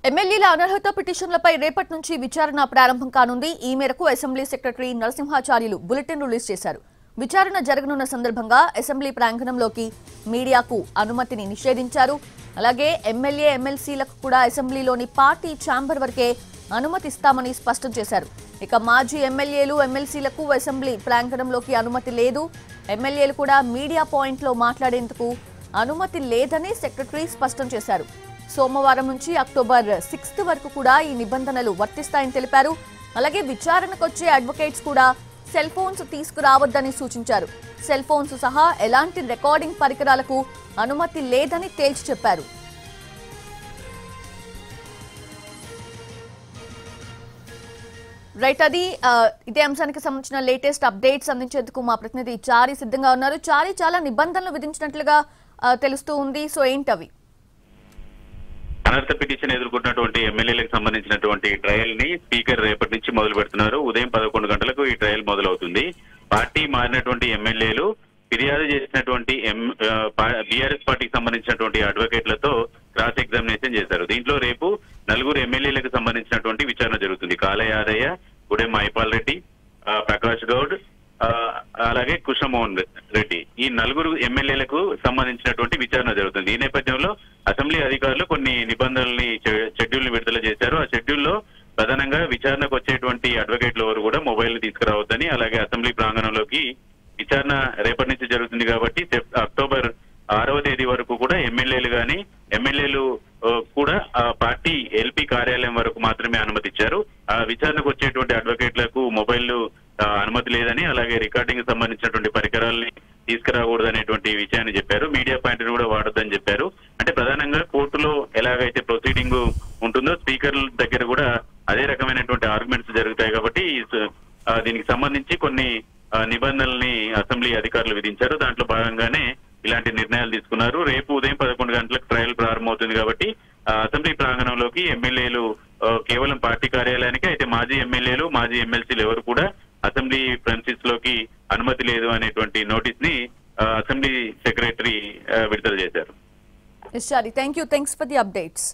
ఎమ్మెల్యేల అనర్హత పిటిషన్లపై రేపటి నుంచి విచారణ ప్రారంభం కానుంది. ఈ మేరకు assembly secretary Narasimhacharyulu bulletin release చేశారు. విచారణ జరగనున్న సందర్భంగా అసెంబ్లీ ప్రాంగణంలోకి మీడియాకు అనుమతిని నిషేధించారు. అలాగే ఎమ్మెల్యే ఎమ్మెల్సీలకు కూడా అసెంబ్లీలోని పార్టీ ఛాంబర్ వరకే అనుమతిస్తామని స్పష్టం చేశారు. ఇక మాజీ ఎమ్మెల్యేలు ఎమ్మెల్సీలకు అసెంబ్లీ ప్రాంగణంలోకి అనుమతి లేదు. ఎమ్మెల్యేలు కూడా మీడియా పాయింట్లో మాట్లాడేందుకు అనుమతి లేదని సెక్రటరీ స్పష్టం చేశారు. సోమవారం నుంచి అక్టోబర్ 6 వరకు కూడా ఈ నిబంధనలు వర్తిస్తాయని తెలిపారు. అలాగే విచారణకొచ్చే అడ్వకేట్స్ కూడా సెల్ ఫోన్స్ తీసుకురావద్దని సూచించారు. సెల్ ఫోన్స్ సహా ఎలాంటి రికార్డింగ్ పరికరాలకు అనుమతి లేదని తేల్చి చెప్పారు. రైట్, అది ఇదే అంశానికి సంబంధించిన లేటెస్ట్ అప్డేట్స్ అందించేందుకు మా ప్రతినిధి చారి సిద్ధంగా ఉన్నారు. చారి, చాలా నిబంధనలు విధించినట్లుగా తెలుస్తూ ఉంది. సో ఏంటవి? అనర్హత పిటిషన్ ఎదుర్కొన్నటువంటి ఎమ్మెల్యేలకు సంబంధించినటువంటి ట్రయల్ ని స్పీకర్ రేపటి నుంచి మొదలు పెడుతున్నారు. ఉదయం 11 గంటలకు ఈ ట్రయల్ మొదలవుతుంది. పార్టీ మారినటువంటి ఎమ్మెల్యేలు ఫిర్యాదు చేసినటువంటి బీఆర్ఎస్ పార్టీకి సంబంధించినటువంటి అడ్వకేట్లతో క్రాస్ ఎగ్జామినేషన్ చేశారు. దీంట్లో రేపు 4 ఎమ్మెల్యేలకు సంబంధించినటువంటి విచారణ జరుగుతుంది. కాళ యాదయ్య, గుడెం మైపాల్ రెడ్డి, ప్రకాష్ గౌడ్, అలాగే కృష్ణమోహన్ రెడ్డి, ఈ 4 ఎమ్మెల్యేలకు సంబంధించినటువంటి విచారణ జరుగుతుంది. ఈ నేపథ్యంలో అసెంబ్లీ అధికారులు కొన్ని నిబంధనల్ని షెడ్యూల్ ని విడుదల చేశారు. ఆ షెడ్యూల్లో ప్రధానంగా విచారణకు వచ్చేటువంటి అడ్వకేట్లు ఎవరు కూడా మొబైల్ తీసుకురావద్దని, అలాగే అసెంబ్లీ ప్రాంగణంలోకి విచారణ రేపటి నుంచి జరుగుతుంది కాబట్టి అక్టోబర్ 6వ తేదీ వరకు కూడా ఎమ్మెల్యేలు కూడా పార్టీ ఎల్పీ కార్యాలయం వరకు మాత్రమే అనుమతి ఇచ్చారు. ఆ విచారణకు వచ్చేటువంటి అడ్వకేట్లకు మొబైల్ అనుమతి లేదని, అలాగే రికార్డింగ్ సంబంధించినటువంటి పరికరాలని తీసుకురాకూడదనేటువంటి విషయాన్ని చెప్పారు. మీడియా పాయింట్ కూడా వాడొద్దని చెప్పారు. అంటే ప్రధానంగా కోర్టులో ఎలాగైతే ప్రొసీడింగ్ ఉంటుందో స్పీకర్ దగ్గర కూడా అదే రకమైనటువంటి ఆర్గ్యుమెంట్స్ జరుగుతాయి కాబట్టి దీనికి సంబంధించి కొన్ని నిబంధనల్ని అసెంబ్లీ అధికారులు విధించారు. దాంట్లో భాగంగానే ఇలాంటి నిర్ణయాలు తీసుకున్నారు. రేపు ఉదయం 11 గంటలకు ట్రయల్ ప్రారంభమవుతుంది కాబట్టి అసెంబ్లీ ప్రాంగణంలోకి ఎమ్మెల్యేలు కేవలం పార్టీ కార్యాలయానికి, అయితే మాజీ ఎమ్మెల్యేలు మాజీ ఎమ్మెల్సీలు ఎవరు కూడా అసెంబ్లీ ప్రెమిసెస్ లోకి అనుమతి లేదు అనేటువంటి నోటీస్ ని అసెంబ్లీ సెక్రటరీ విడుదల చేశారు. Thanks for the updates.